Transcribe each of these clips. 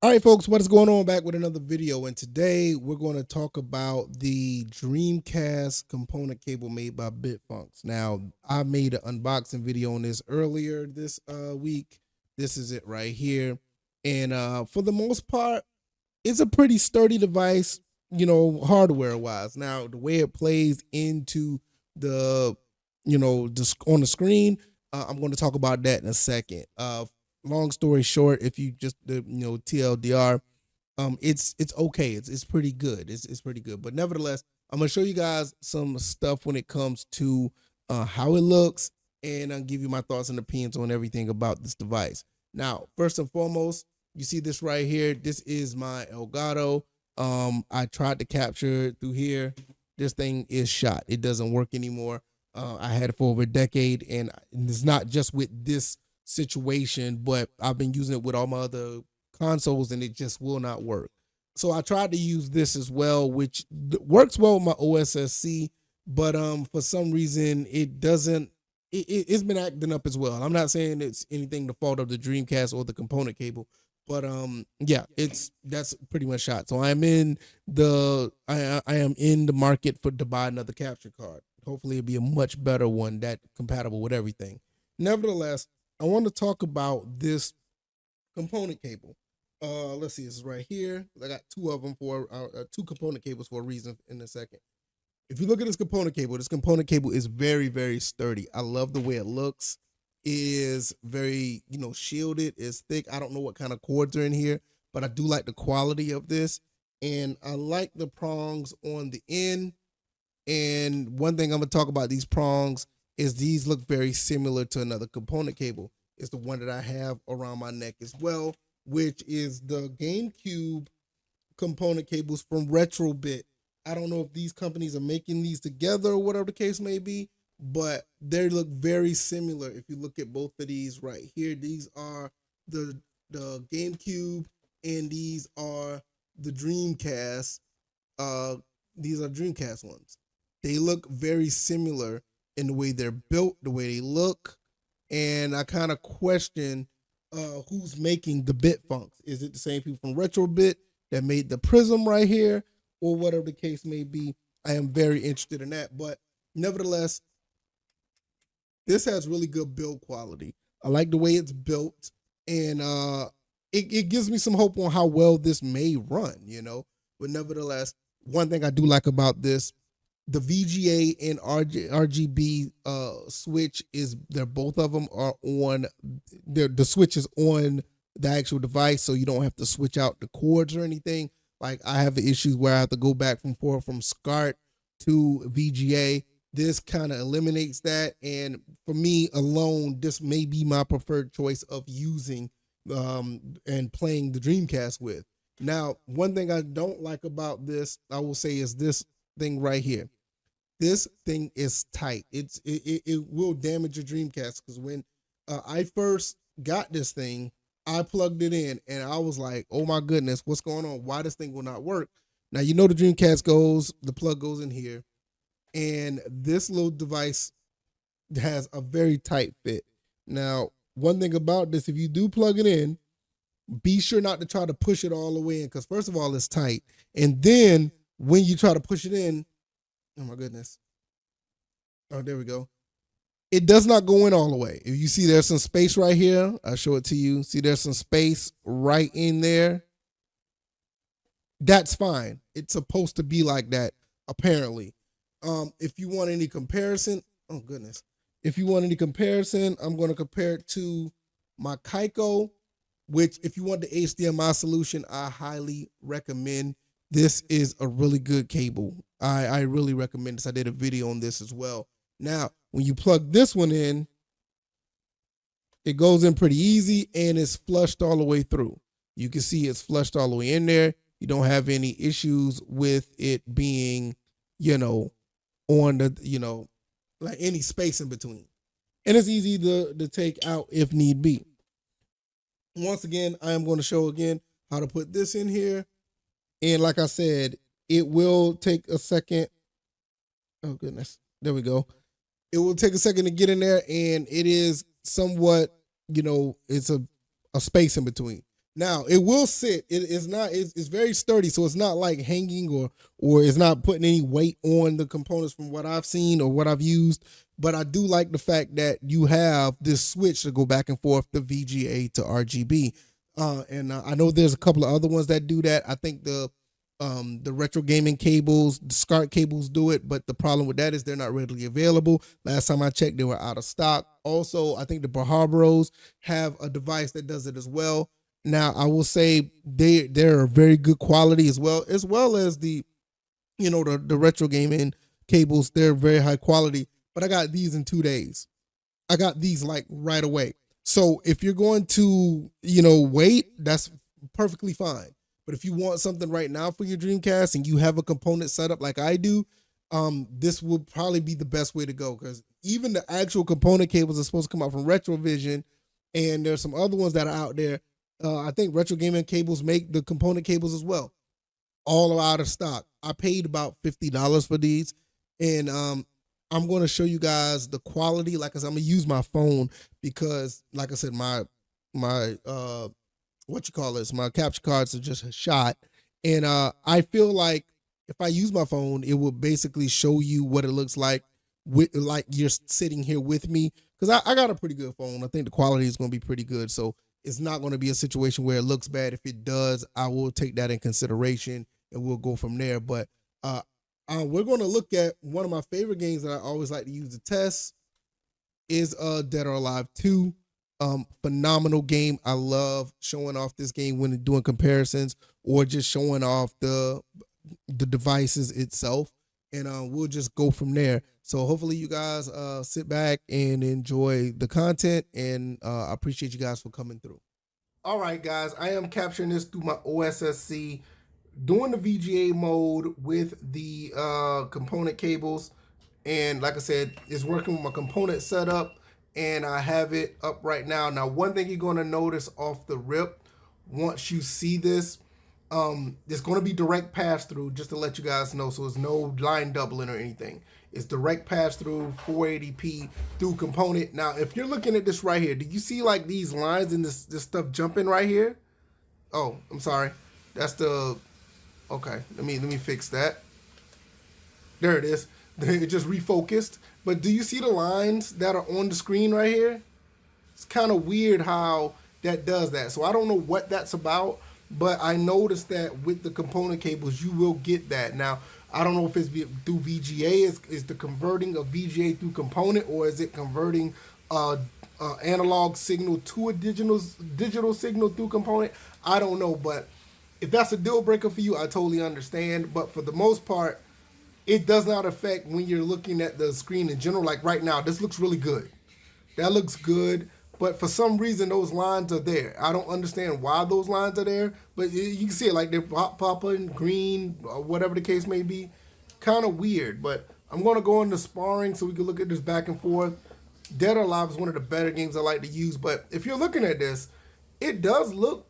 All right, folks, what is going on? Back with another video, and today we're going to talk about the Dreamcast component cable made by BitFunx. Now, I made an unboxing video on this earlier this week. This is it right here, and for the most part, it's a pretty sturdy device, hardware wise. Now, the way it plays into the, on the screen, I'm going to talk about that in a second. Long story short, if you just TLDR, it's okay. It's pretty good. It's pretty good. But nevertheless, I'm gonna show you guys some stuff when it comes to how it looks, and I'll give you my thoughts and opinions on everything about this device. Now, first and foremost, you see this right here. This is my Elgato. I tried to capture it through here. This thing is shot. It doesn't work anymore. I had it for over a decade, and it's not just with this situation, but I've been using it with all my other consoles, and it just will not work. So I tried to use this as well, which works well with my OSSC, but for some reason it doesn't. It's been acting up as well. I'm not saying it's anything the fault of the Dreamcast or the component cable, but yeah, that's pretty much shot. So I'm in I am in the market to buy another capture card. Hopefully it'll be a much better one that compatible with everything. Nevertheless, I want to talk about this component cable. Let's see, it's right here. I got two of them for two component cables for a reason in a second. If you look at this component cable is very, very sturdy. I love the way it looks. It is very, shielded. It's thick. I don't know what kind of cords are in here, but I do like the quality of this. And I like the prongs on the end. And one thing I'm going to talk about these prongs is these look very similar to another component cable. It's the one that I have around my neck as well, which is the GameCube component cables from Retrobit. I don't know if these companies are making these together or whatever the case may be, but they look very similar. If you look at both of these right here, these are the GameCube, and these are the Dreamcast. These are Dreamcast ones. They look very similar in the way they're built, the way they look, and I kind of question who's making the BitFunx. Is it the same people from Retrobit that made the Prism right here, or whatever the case may be? I am very interested in that, but nevertheless, this has really good build quality. I like the way it's built, and it gives me some hope on how well this may run, But nevertheless, one thing I do like about this, the VGA and RGB switch is both of them are on the switch is on the actual device, so you don't have to switch out the cords or anything. Like I have the issues where I have to go back and forth from SCART to VGA. This kind of eliminates that, and for me alone, this may be my preferred choice of using and playing the Dreamcast with. Now, one thing I don't like about this, I will say, is this thing right here. This thing is tight. It will damage your Dreamcast, because when I first got this thing, I plugged it in and I was like, oh my goodness, what's going on? Why this thing will not work? Now, the Dreamcast the plug goes in here, and this little device has a very tight fit. Now, one thing about this, if you do plug it in, be sure not to try to push it all the way in, because first of all, it's tight. And then when you try to push it in, oh my goodness. Oh, there we go. It does not go in all the way. If you see there's some space right here, I'll show it to you. See, there's some space right in there. That's fine. It's supposed to be like that, apparently. If you want any comparison, oh goodness. If you want any comparison, I'm going to compare it to my Kaico, which if you want the HDMI solution, I highly recommend. This is a really good cable. I really recommend this. I did a video on this as well. Now, when you plug this one in, it goes in pretty easy, and it's flushed all the way through. You can see it's flushed all the way in there. You don't have any issues with it being, on the, like any space in between. And it's easy to take out if need be. Once again, I am going to show again how to put this in here. And like I said, it will take a second. Oh goodness, there we go. It will take a second to get in there, and it is somewhat, it's a space in between. Now it will sit. It is not. It's very sturdy, so it's not like hanging or it's not putting any weight on the components from what I've seen or what I've used. But I do like the fact that you have this switch to go back and forth the VGA to RGB. And I know there's a couple of other ones that do that. I think the retro gaming cables, the SCART cables do it, but the problem with that is they're not readily available. Last time I checked, they were out of stock. Also, I think the Bahabros have a device that does it as well. Now, I will say they're very good quality as well as the retro gaming cables. They're very high quality. But I got these in 2 days. I got these like right away. So if you're going to wait, that's perfectly fine. But if you want something right now for your Dreamcast and you have a component set up like I do, this would probably be the best way to go, because even the actual component cables are supposed to come out from Retrovision, and there's some other ones that are out there. I think Retro Gaming Cables make the component cables as well. All are out of stock. I paid about $50 for these, and I'm going to show you guys the quality. Like I said, I'm going to use my phone because, like I said, my what you call this, my capture cards are just shot, and I feel like if I use my phone, it will basically show you what it looks like with like you're sitting here with me, because I got a pretty good phone. I think the quality is going to be pretty good, so it's not going to be a situation where it looks bad. If it does, I will take that in consideration and we'll go from there. But we're going to look at one of my favorite games that I always like to use to test is Dead or Alive 2. Phenomenal game. I love showing off this game when doing comparisons or just showing off the devices itself, and we'll just go from there. So hopefully you guys sit back and enjoy the content, and I appreciate you guys for coming through. All right, guys, I am capturing this through my OSSC, doing the VGA mode with the component cables, and like I said, it's working with my component setup, and I have it up right now. Now, one thing you're going to notice off the rip, once you see this, there's going to be direct pass through, just to let you guys know. So there's no line doubling or anything. It's direct pass through 480p through component. Now, if you're looking at this right here, do you see like these lines and this stuff jumping right here? Oh, I'm sorry. That's the, okay. Let me fix that. There it is. It just refocused. But do you see the lines that are on the screen right here? It's kind of weird how that does that. So I don't know what that's about, but I noticed that with the component cables, you will get that. Now, I don't know if it's through VGA, is the converting of VGA through component, or is it converting analog signal to a digital signal through component? I don't know, but if that's a deal breaker for you, I totally understand. But for the most part, it does not affect when you're looking at the screen in general. Like right now, this looks really good. That looks good. But for some reason, those lines are there. I don't understand why those lines are there, but you can see it like they're popping green or whatever the case may be. Kind of weird, but I'm going to go into sparring so we can look at this back and forth. Dead or Alive is one of the better games I like to use, but if you're looking at this, it does look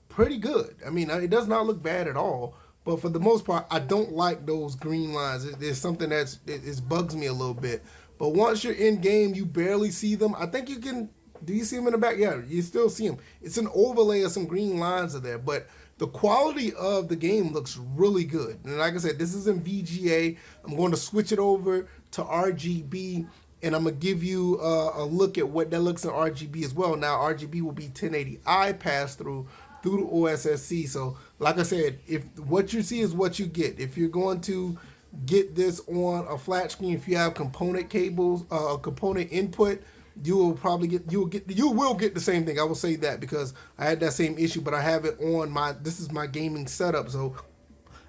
pretty good. I mean, it does not look bad at all. But for the most part, I don't like those green lines. There's something it bugs me a little bit. But once you're in game, you barely see them. I think you can. Do you see them in the back? Yeah, you still see them. It's an overlay of some green lines are there, but the quality of the game looks really good. And like I said, this is in VGA. I'm going to switch it over to RGB, and I'm going to give you a look at what that looks in RGB as well. Now, RGB will be 1080i pass through the OSSC. So, like I said, if what you see is what you get. If you're going to get this on a flat screen, if you have component cables, component input, you will probably you will get the same thing. I will say that because I had that same issue, but I have it on this is my gaming setup, so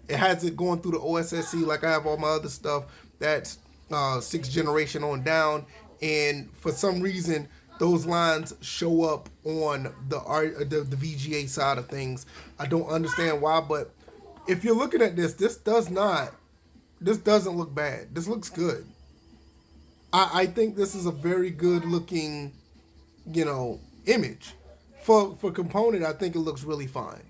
it has it going through the OSSC like I have all my other stuff. That's 6th generation on down, and for some reason those lines show up on the VGA side of things. I don't understand why, but if you're looking at this doesn't look bad. This looks good. I think this is a very good looking, image. For component, I think it looks really fine.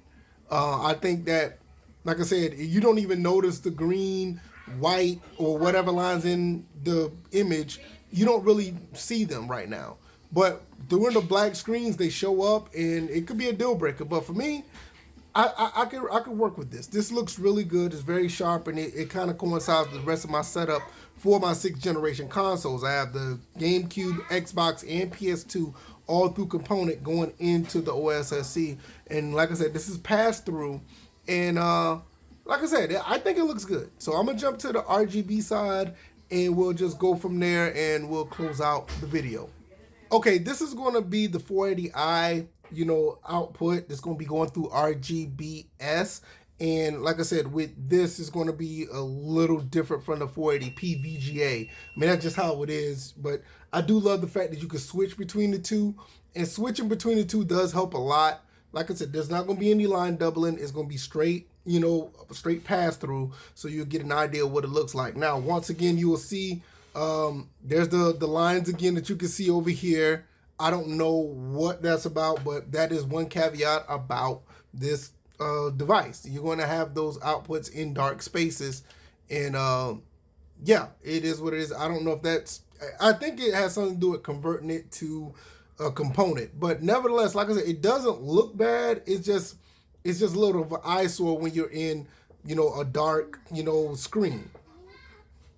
I think that, like I said, you don't even notice the green, white, or whatever lines in the image. You don't really see them right now. But during the black screens, they show up, and it could be a deal breaker. But for me, I could work with this. This looks really good. It's very sharp, and it kind of coincides with the rest of my setup for my 6th generation consoles. I have the GameCube, Xbox, and PS2 all through component going into the OSSC. And like I said, this is pass through, and like I said, I think it looks good. So I'm gonna jump to the RGB side, and we'll just go from there, and we'll close out the video. Okay, this is going to be the 480i, output. That's going to be going through RGBS. And like I said, with this, is going to be a little different from the 480p VGA. I mean, that's just how it is. But I do love the fact that you can switch between the two. And switching between the two does help a lot. Like I said, there's not going to be any line doubling. It's going to be straight, straight pass through. So you'll get an idea of what it looks like. Now, once again, you will see there's the lines again that you can see over here. I don't know what that's about, but that is one caveat about this device. You're going to have those outputs in dark spaces, and yeah, it is what it is. I don't know if that's, I think it has something to do with converting it to a component, but nevertheless, like I said, it doesn't look bad. It's just a little of an eyesore when you're in, a dark, screen.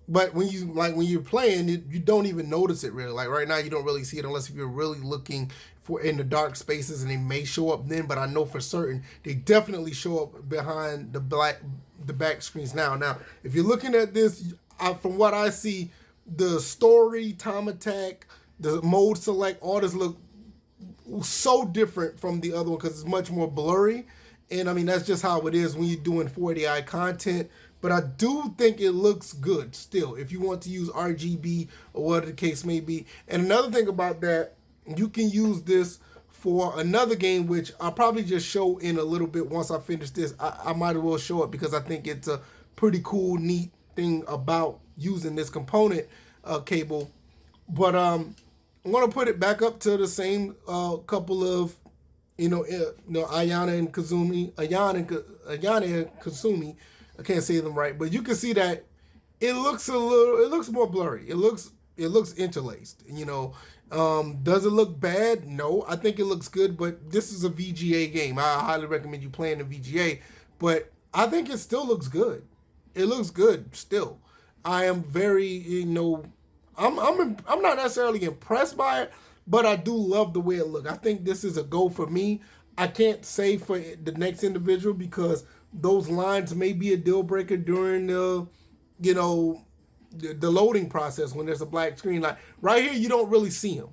But when you're playing it, you don't even notice it really. Like right now, you don't really see it unless if you're really looking for in the dark spaces, and they may show up then. But I know for certain they definitely show up behind the back screens now. Now, if you're looking at this, from what I see, the story, time attack, the mode select, all this look so different from the other one because it's much more blurry. And I mean, that's just how it is when you're doing 480i content. But I do think it looks good still, if you want to use RGB or whatever the case may be. And another thing about that, you can use this for another game, which I'll probably just show in a little bit once I finish this. I might as well show it because I think it's a pretty cool, neat thing about using this component cable. But I'm going to put it back up to the same couple of Ayana and Kazumi, I can't say them right, but you can see that it looks more blurry. It looks interlaced. Does it look bad? No, I think it looks good. But this is a VGA game. I highly recommend you playing the VGA. But I think it still looks good. It looks good still. I am very, I'm not necessarily impressed by it, but I do love the way it looks. I think this is a go for me. I can't say for the next individual because those lines may be a deal breaker during the loading process when there's a black screen. Like right here, you don't really see them,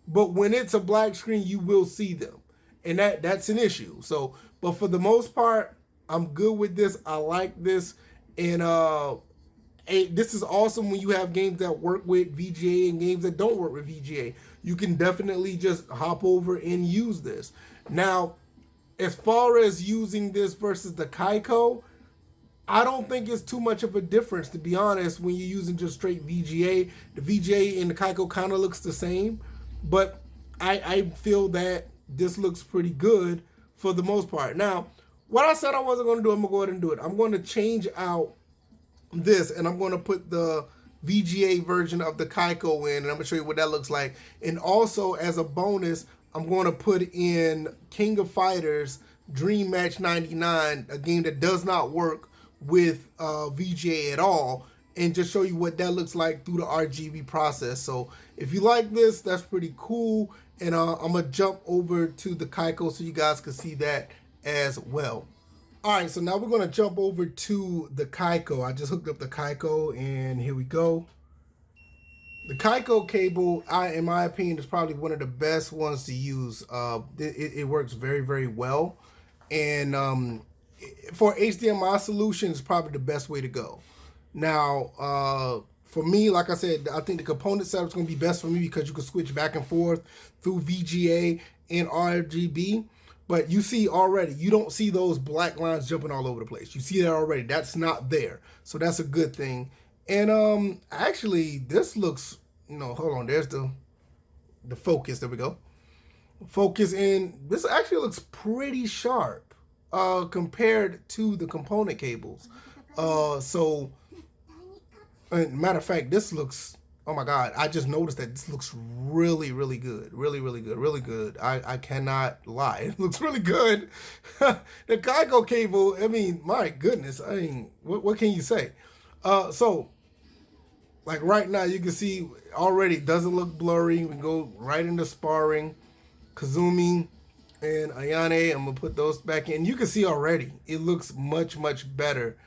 but when it's a black screen, you will see them, and that's an issue. So, but for the most part, I'm good with this. I like this, and this is awesome when you have games that work with VGA and games that don't work with VGA. You can definitely just hop over and use this. Now, as far as using this versus the Kaico, I don't think it's too much of a difference, to be honest, when you're using just straight VGA. The VGA and the Kaico kind of looks the same, but I feel that this looks pretty good for the most part. Now, what I said I wasn't going to do, I'm going to go ahead and do it. I'm going to change out this, and I'm going to put the VGA version of the Kaico in, and I'm going to show you what that looks like. And also, as a bonus, I'm going to put in King of Fighters Dream Match 99, a game that does not work with VGA at all, and just show you what that looks like through the RGB process. So if you like this, that's pretty cool. And I'm going to jump over to the Kaico so you guys can see that as well. All right, so now we're going to jump over to the Kaico. I just hooked up the Kaico, and here we go. The Kaico cable, in my opinion, is probably one of the best ones to use. It works very, very well. And for HDMI solution, it's probably the best way to go. Now, for me, like I said, I think the component setup is going to be best for me because you can switch back and forth through VGA and RGB. But you see already, you don't see those black lines jumping all over the place. You see that already. That's not there. So that's a good thing. And actually, this looks, hold on, there's the focus. There we go. Focus in. This actually looks pretty sharp compared to the component cables. So, matter of fact, this looks oh my God, I just noticed that this looks really, really good. Really, really good. Really good. I cannot lie. It looks really good. The Kaico cable, I mean, my goodness. I mean, what can you say? So, like right now, you can see already it doesn't look blurry. We can go right into sparring. Kazumi and Ayane, I'm going to put those back in. You can see already, it looks much, much better.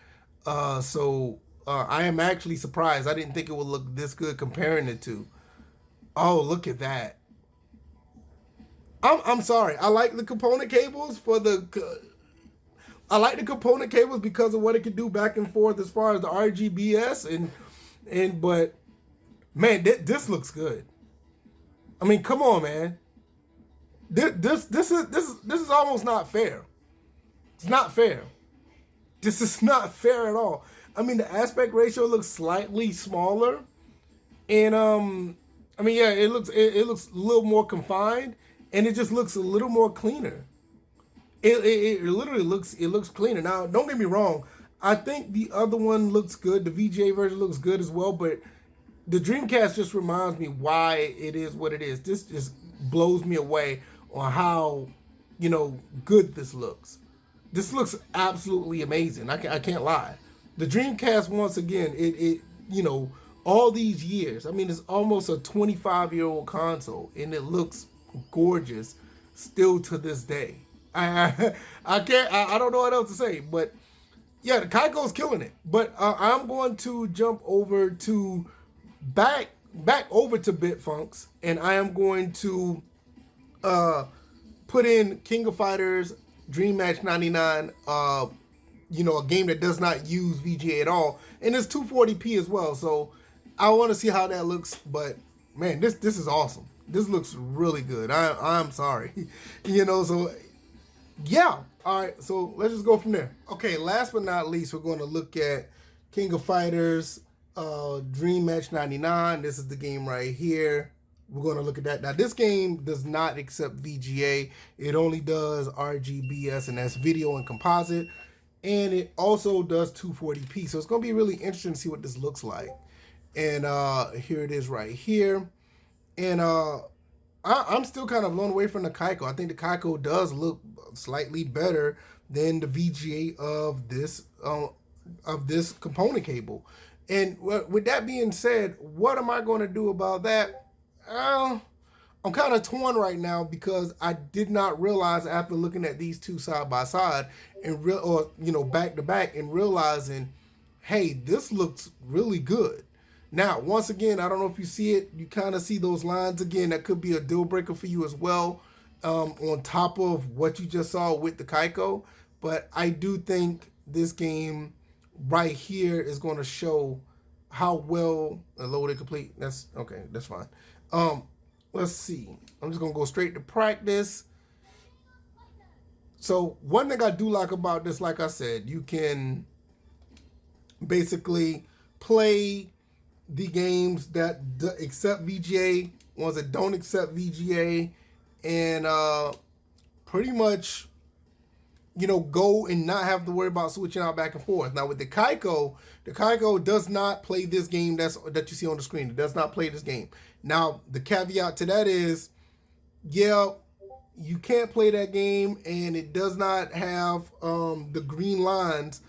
I am actually surprised. I didn't think it would look this good comparing the two. Oh, look at that. I'm sorry. I like the component cables for the. I like the component cables because of what it can do back and forth as far as the RGBS but man, this looks good. I mean, come on, man. This is almost not fair. It's not fair. This is not fair at all. I mean, the aspect ratio looks slightly smaller, and I mean, yeah, it looks a little more confined, and it just looks a little more cleaner. It literally looks cleaner. Now, don't get me wrong. I think the other one looks good. The VGA version looks good as well, but the Dreamcast just reminds me why it is what it is. This just blows me away on how good this looks. This looks absolutely amazing. I can't lie. The Dreamcast, once again, it all these years. I mean, it's almost a 25-year-old console, and it looks gorgeous still to this day. I don't know what else to say, but yeah, the Kaico's killing it. But I'm going to jump over to back over to BitFunx, and I am going to put in King of Fighters Dream Match 99, a game that does not use VGA at all, and it's 240p as well. So I want to see how that looks. But man, this is awesome. This looks really good. I'm sorry, So yeah, all right. So let's just go from there. Okay, last but not least, we're going to look at King of Fighters Dream Match 99. This is the game right here. We're going to look at that. Now, this game does not accept VGA. It only does RGBS, and that's video and composite. And it also does 240p. So it's going to be really interesting to see what this looks like. And here it is right here. And I'm still kind of blown away from the Kaico. I think the Kaico does look slightly better than the VGA of this component cable. And with that being said, what am I going to do about that? I'm kind of torn right now because I did not realize after looking at these two side by side and back to back and realizing, hey, this looks really good. Now, once again, I don't know if you see it. You kind of see those lines again. That could be a deal breaker for you as well, on top of what you just saw with the Kaico. But I do think this game right here is going to show how well loaded complete. That's okay. That's fine. Let's see. I'm just going to go straight to practice. So one thing I do like about this, like I said, you can basically play the games that accept VGA, ones that don't accept VGA, and pretty much, go and not have to worry about switching out back and forth. Now with the Kaico does not play this game that you see on the screen. It does not play this game. Now the caveat to that is, yeah, you can't play that game, and it does not have the green lines.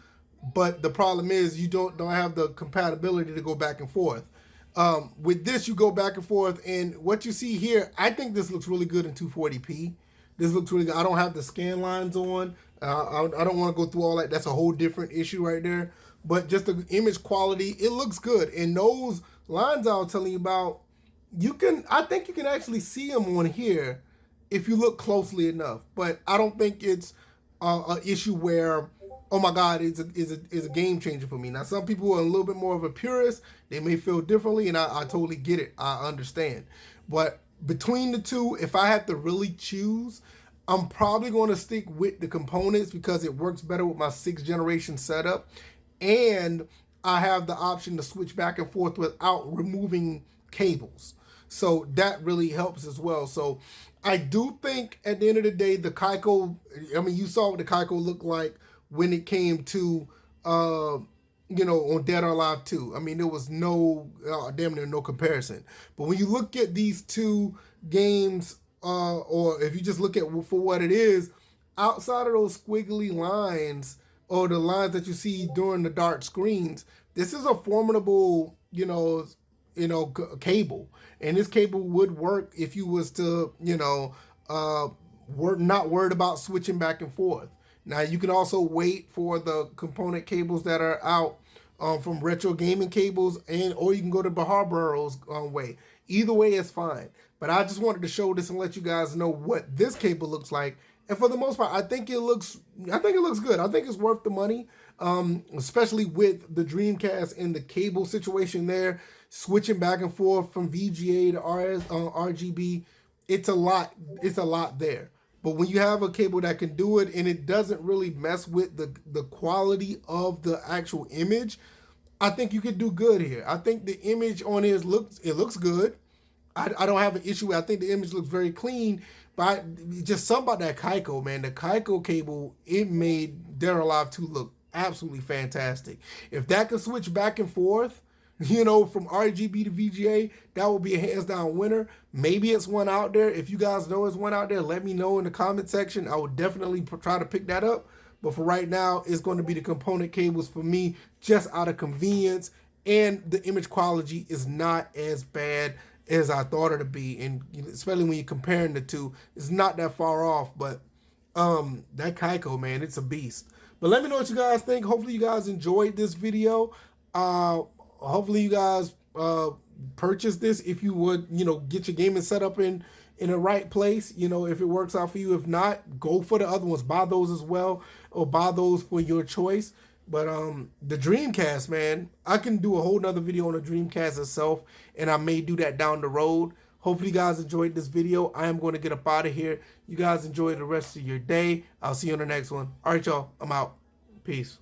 But the problem is you don't have the compatibility to go back and forth. With this, you go back and forth, and what you see here, I think this looks really good in 240p. This looks really good. I don't have the scan lines on. I don't want to go through all that. That's a whole different issue right there. But just the image quality, it looks good. And those lines I was telling you about, I think you can actually see them on here if you look closely enough. But I don't think it's an issue where, oh my God, it's a game changer for me. Now, some people are a little bit more of a purist. They may feel differently, and I totally get it. I understand. But between the two, if I had to really choose, I'm probably going to stick with the components because it works better with my 6th generation setup. And I have the option to switch back and forth without removing cables. So that really helps as well. So I do think at the end of the day, the Kaico, I mean, you saw what the Kaico looked like when it came to, on Dead or Alive 2. I mean, there was no, damn near no comparison. But when you look at these two games, or if you just look at for what it is, outside of those squiggly lines or the lines that you see during the dark screens, this is a formidable, cable. And this cable would work if you was to, not worried about switching back and forth. Now you can also wait for the component cables that are out from Retro Gaming Cables, or you can go to Bahar Burrow's way. Either way is fine. But I just wanted to show this and let you guys know what this cable looks like. And for the most part, I think it looks good. I think it's worth the money, especially with the Dreamcast and the cable situation there, switching back and forth from VGA to RGB. It's a lot. It's a lot there. But when you have a cable that can do it and it doesn't really mess with the quality of the actual image, I think you could do good here. I think the image on it looks good. I don't have an issue. I think the image looks very clean. But just something about that Kaico, man. The Kaico cable, it made Dead or Alive 2 look absolutely fantastic. If that could switch back and forth, from RGB to VGA, that will be a hands down winner. Maybe it's one out there. If you guys know it's one out there, let me know in the comment section. I would definitely try to pick that up. But for right now, it's going to be the component cables for me, just out of convenience. And the image quality is not as bad as I thought it to be. And especially when you're comparing the two, it's not that far off. But that Kaico, man, it's a beast. But let me know what you guys think. Hopefully you guys enjoyed this video. Hopefully you guys purchase this if you would, get your gaming set up in the right place, if it works out for you. If not, go for the other ones. Buy those as well, or buy those for your choice. But the Dreamcast, man, I can do a whole nother video on the Dreamcast itself, and I may do that down the road. Hopefully you guys enjoyed this video. I am going to get up out of here. You guys enjoy the rest of your day. I'll see you on the next one. All right, y'all. I'm out. Peace.